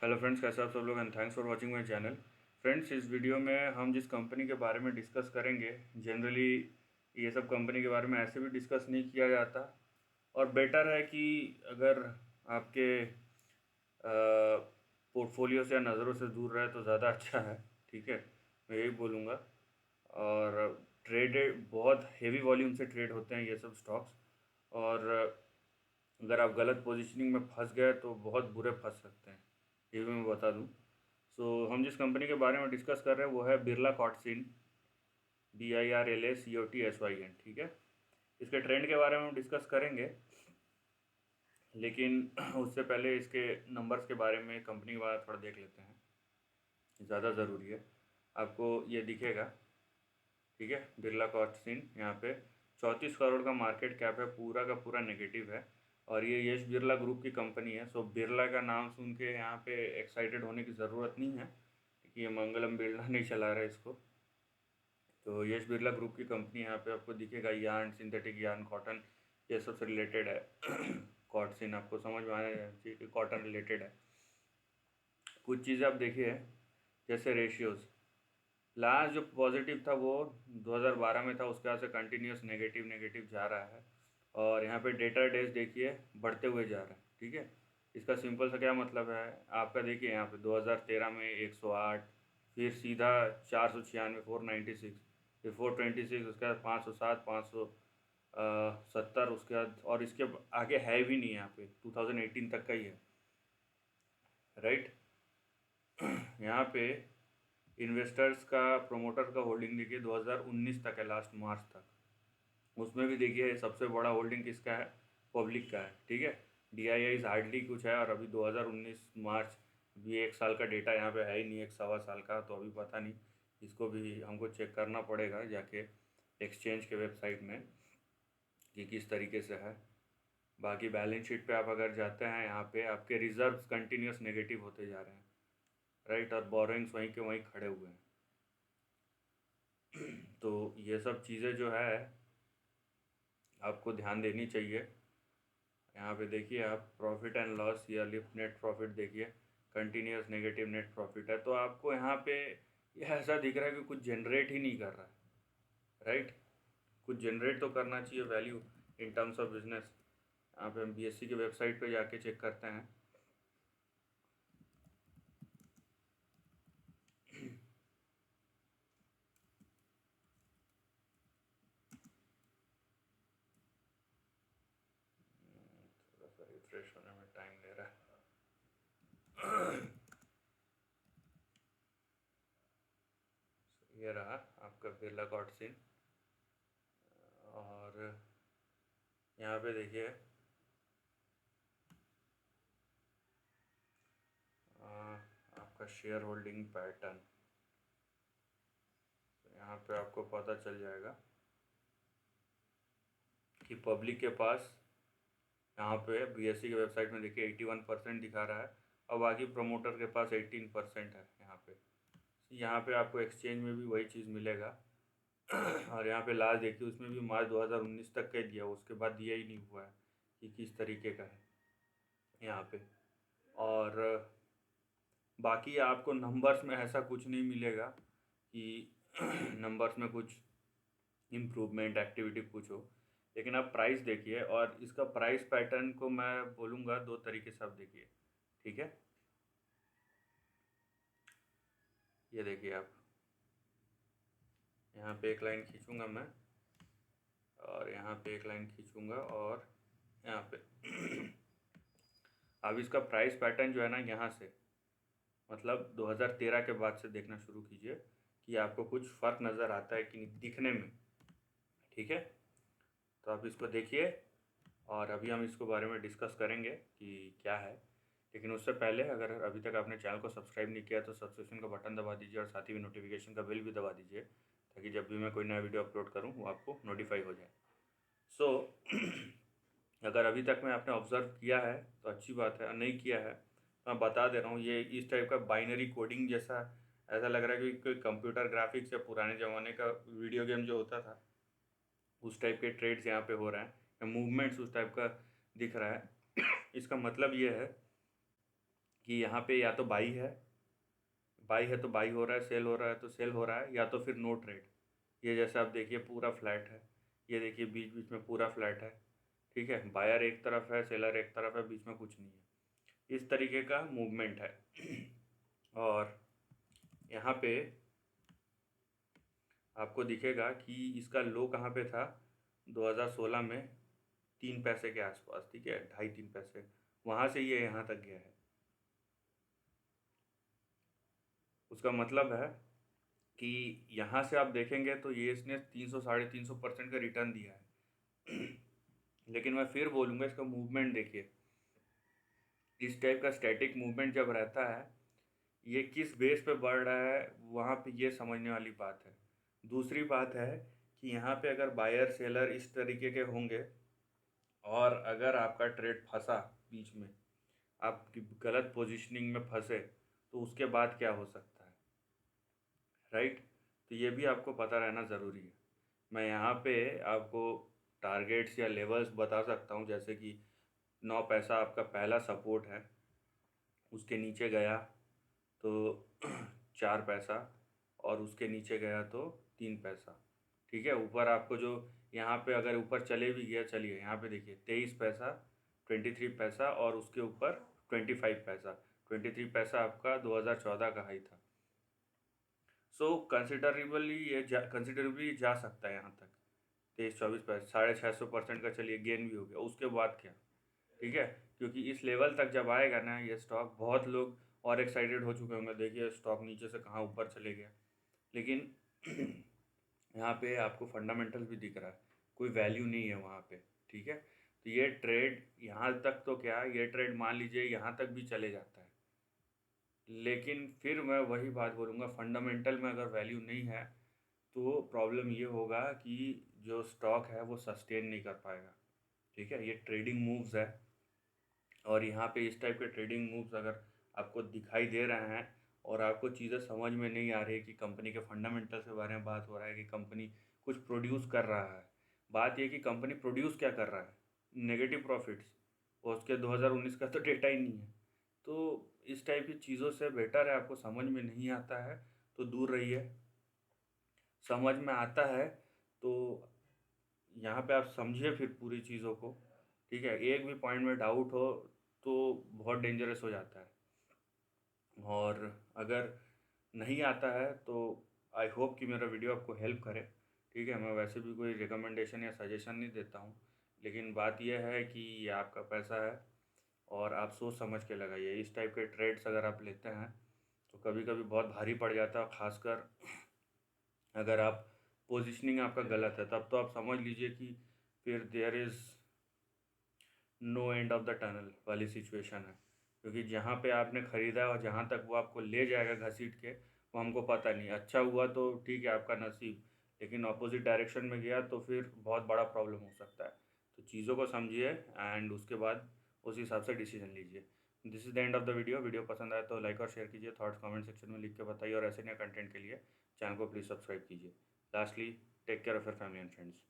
Hello friends, कैसे आप सब लोग and thanks for watching my channel. Friends, इस वीडियो में हम जिस कंपनी के बारे में डिस्कस करेंगे, जनरली ये सब कंपनी के बारे में ऐसे भी डिस्कस नहीं किया जाता और बेटर है कि अगर आपके पोर्टफोलियो से या नज़रों से दूर रहे तो ज़्यादा अच्छा है। ठीक है, मैं यही बोलूँगा। और ट्रेडेड बहुत हेवी वॉल्यूम से ट्रेड होते हैं ये सब स्टॉक्स, और अगर आप गलत पोजीशनिंग में फंस गए तो बहुत बुरे फंस सकते हैं, ये भी मैं बता दूं। हम जिस कंपनी के बारे में डिस्कस कर रहे हैं वो है बिरला कॉर्डसिन, BIRLACOTSYN। ठीक है, इसके ट्रेंड के बारे में हम डिस्कस करेंगे, लेकिन उससे पहले इसके नंबर्स के बारे में, कंपनी के बारे में थोड़ा देख लेते हैं, ज़्यादा ज़रूरी है। आपको ये दिखेगा, ठीक है, बिरला कॉर्डसिन यहाँ पे 34 करोड़ का मार्केट कैप है, पूरा का पूरा नेगेटिव है। और ये यश बिरला ग्रुप की कंपनी है। बिरला का नाम सुन के यहाँ पे एक्साइटेड होने की ज़रूरत नहीं है, क्योंकि ये मंगलम बिरला नहीं चला रहा है इसको। तो यश बिरला ग्रुप की कंपनी यहाँ पे आपको दिखेगा, यार्न, सिंथेटिक यार्न, कॉटन, ये सब से रिलेटेड है। कॉटसिन आपको समझ में आना चाहिए कि कॉटन रिलेटेड है। कुछ चीज़ें आप देखिए, जैसे रेशियोज़, लास्ट जो पॉजिटिव था वो 2012 में था, उसके बाद से कंटिन्यूस नेगेटिव नेगेटिव जा रहा है। और यहाँ पे डेटा डेज देखिए बढ़ते हुए जा रहा है। ठीक है, इसका सिंपल सा क्या मतलब है, आपका देखिए यहाँ पे 2013 में 108, फिर सीधा 496, 496, फिर 426, उसके बाद 507, 570, उसके बाद और इसके आगे है भी नहीं, यहाँ पे 2018 तक का ही है। राइट, यहाँ पे इन्वेस्टर्स का, प्रोमोटर का होल्डिंग देखिए 2019 तक है, लास्ट मार्च तक। उसमें भी देखिए सबसे बड़ा होल्डिंग किसका है, पब्लिक का है। ठीक है, DII हार्डली कुछ है, और अभी 2019 मार्च, भी 1 साल का डेटा यहाँ पे है ही नहीं, 1 सवा साल का, तो अभी पता नहीं, इसको भी हमको चेक करना पड़ेगा जाके एक्सचेंज के वेबसाइट में कि किस तरीके से है। बाकी बैलेंस शीट पे आप अगर जाते हैं, यहाँ पे आपके रिजर्व्स कंटिन्यूस नेगेटिव होते जा रहे हैं। राइट, और बोरोइंग्स वहीं के वहीं खड़े हुए हैं। तो ये सब चीज़ें जो है आपको ध्यान देनी चाहिए। यहाँ पे देखिए आप प्रॉफिट एंड लॉस या लिफ्ट नेट प्रॉफिट देखिए, कंटिन्यूस नेगेटिव नेट प्रॉफिट है। तो आपको यहाँ पे ये ऐसा दिख रहा है कि कुछ जनरेट ही नहीं कर रहा है। राइट, कुछ जनरेट तो करना चाहिए value in terms of business. यहाँ पे हम BSE के वेबसाइट पे जाके चेक करते हैं। थोड़ा सा रिफ्रेश होने में टाइम ले रहा है। ये रहा आपका बिरला कॉर्डसिन, और यहाँ पे देखिए आपका शेयर होल्डिंग पैटर्न, यहाँ पे आपको पता चल जाएगा कि पब्लिक के पास, यहाँ पे BSE की वेबसाइट में देखिए 81% दिखा रहा है, और बाकी प्रमोटर के पास 18% है। यहाँ पे आपको एक्सचेंज में भी वही चीज़ मिलेगा। और यहाँ पे लास्ट देखिए, उसमें भी मार्च 2019 तक का दिया, उसके बाद दिया ही नहीं हुआ है कि किस तरीके का है यहाँ पे। और बाकी आपको नंबर्स में ऐसा कुछ नहीं मिलेगा कि नंबर्स में कुछ इम्प्रूवमेंट एक्टिविटी कुछ हो, लेकिन आप प्राइस देखिए, और इसका प्राइस पैटर्न को मैं बोलूँगा दो तरीके से आप देखिए। ठीक है, ये देखिए आप, यहाँ पे एक लाइन खींचूंगा मैं, और यहाँ पे एक लाइन खींचूंगा, और यहाँ पे अब इसका प्राइस पैटर्न जो है ना, यहाँ से मतलब 2013 के बाद से देखना शुरू कीजिए कि आपको कुछ फ़र्क नज़र आता है कि नहीं दिखने में। ठीक है, तो आप इसको देखिए, और अभी हम इसको बारे में डिस्कस करेंगे कि क्या है। लेकिन उससे पहले, अगर अभी तक आपने चैनल को सब्सक्राइब नहीं किया तो सब्सक्रिप्शन का बटन दबा दीजिए, और साथ ही में नोटिफिकेशन का बेल भी दबा दीजिए, ताकि जब भी मैं कोई नया वीडियो अपलोड करूँ वो आपको नोटिफाई हो जाए। सो अगर अभी तक में आपने ऑब्ज़र्व किया है तो अच्छी बात है, और नहीं किया है तो मैं बता दे रहा हूँ, ये इस टाइप का बाइनरी कोडिंग जैसा ऐसा लग रहा है कि कोई कंप्यूटर ग्राफिक्स या पुराने ज़माने का वीडियो गेम जो होता था, उस टाइप के ट्रेड्स यहाँ पे हो रहे हैं, या मूवमेंट्स उस टाइप का दिख रहा है। इसका मतलब ये है कि यहाँ पे या तो बाई है तो बाई हो रहा है, सेल हो रहा है तो सेल हो रहा है, या तो फिर नो ट्रेड। ये जैसे आप देखिए पूरा फ्लैट है, ये देखिए बीच बीच में पूरा फ्लैट है, ठीक है। बायर एक तरफ है, सेलर एक तरफ है, बीच में कुछ नहीं है। इस तरीके का मूवमेंट है। और यहाँ पे आपको दिखेगा कि इसका लो कहाँ पे था 2016 में, 3 पैसे के आसपास, ठीक है, 2.5-3 पैसे, वहाँ से ये यहाँ तक गया है। उसका मतलब है कि यहाँ से आप देखेंगे तो ये इसने 300-350% का रिटर्न दिया है। लेकिन मैं फिर बोलूँगा इसका मूवमेंट देखिए, इस टाइप का स्टैटिक मूवमेंट जब रहता है, ये किस बेस पे बढ़ रहा है वहाँ पे ये समझने वाली बात है। दूसरी बात है कि यहाँ पे अगर बायर सेलर इस तरीके के होंगे और अगर आपका ट्रेड फंसा बीच में, आप गलत पोजीशनिंग में फंसे, तो उसके बाद क्या हो सकता है, राइट। तो ये भी आपको पता रहना ज़रूरी है। मैं यहाँ पे आपको टारगेट्स या लेवल्स बता सकता हूँ, जैसे कि 9 पैसा आपका पहला सपोर्ट है, उसके नीचे गया तो 4 पैसा, और उसके नीचे गया तो 3 पैसा, ठीक है। ऊपर आपको जो यहाँ पे अगर ऊपर चले भी गया, चलिए यहाँ पे देखिए 23 पैसा, 23 पैसा, और उसके ऊपर 25 पैसा। 23 पैसा आपका 2014 का हाई था। सो कंसिडरेबली जा सकता है यहाँ तक, 23-24 पैसा, 650% का चलिए गेन भी हो गया। उसके बाद क्या, ठीक है, क्योंकि इस लेवल तक जब आएगा ना ये स्टॉक, बहुत लोग और एक्साइटेड हो चुके होंगे, देखिए स्टॉक नीचे से कहाँ ऊपर चले गया। लेकिन यहाँ पे आपको फंडामेंटल भी दिख रहा है, कोई वैल्यू नहीं है वहाँ पे, ठीक है। तो ये ट्रेड यहाँ तक तो क्या, ये ट्रेड मान लीजिए यहाँ तक भी चले जाता है, लेकिन फिर मैं वही बात बोलूँगा, फंडामेंटल में अगर वैल्यू नहीं है तो प्रॉब्लम ये होगा कि जो स्टॉक है वो सस्टेन नहीं कर पाएगा, ठीक है। ये ट्रेडिंग मूव्स है, और यहाँ पे इस टाइप के ट्रेडिंग मूव्स अगर आपको दिखाई दे रहे हैं और आपको चीज़ें समझ में नहीं आ रही है कि कंपनी के फंडामेंटल्स के बारे में बात हो रहा है कि कंपनी कुछ प्रोड्यूस कर रहा है, बात ये कि कंपनी प्रोड्यूस क्या कर रहा है, नेगेटिव प्रॉफिट्स, और उसके 2019 का तो डेटा ही नहीं है। तो इस टाइप की चीज़ों से बेटर है, आपको समझ में नहीं आता है तो दूर रहिए, समझ में आता है तो यहाँ पे आप समझिए फिर पूरी चीज़ों को, ठीक है। एक भी पॉइंट में डाउट हो तो बहुत डेंजरस हो जाता है। और अगर नहीं आता है तो आई होप कि मेरा वीडियो आपको हेल्प करे, ठीक है। मैं वैसे भी कोई रिकमेंडेशन या सजेशन नहीं देता हूँ, लेकिन बात यह है कि ये आपका पैसा है और आप सोच समझ के लगाइए। इस टाइप के ट्रेड्स अगर आप लेते हैं तो कभी कभी बहुत भारी पड़ जाता है, खासकर अगर आप पोजीशनिंग आपका गलत है, तब तो आप समझ लीजिए कि फिर there is no end of the tunnel वाली सिचुएशन है। क्योंकि जहाँ पे आपने ख़रीदा और जहाँ तक वो आपको ले जाएगा घसीट के, वो हमको पता नहीं। अच्छा हुआ तो ठीक है, आपका नसीब, लेकिन अपोजिट डायरेक्शन में गया तो फिर बहुत बड़ा प्रॉब्लम हो सकता है। तो चीज़ों को समझिए एंड उसके बाद उस हिसाब से डिसीजन लीजिए। This is the end of the video. Video पसंद आए तो लाइक और शेयर कीजिए, थॉट्स कमेंट सेक्शन में लिख के बताइए, और ऐसे नए कंटेंट के लिए चैनल को प्लीज़ सब्सक्राइब कीजिए। Lastly, take care of your family and friends.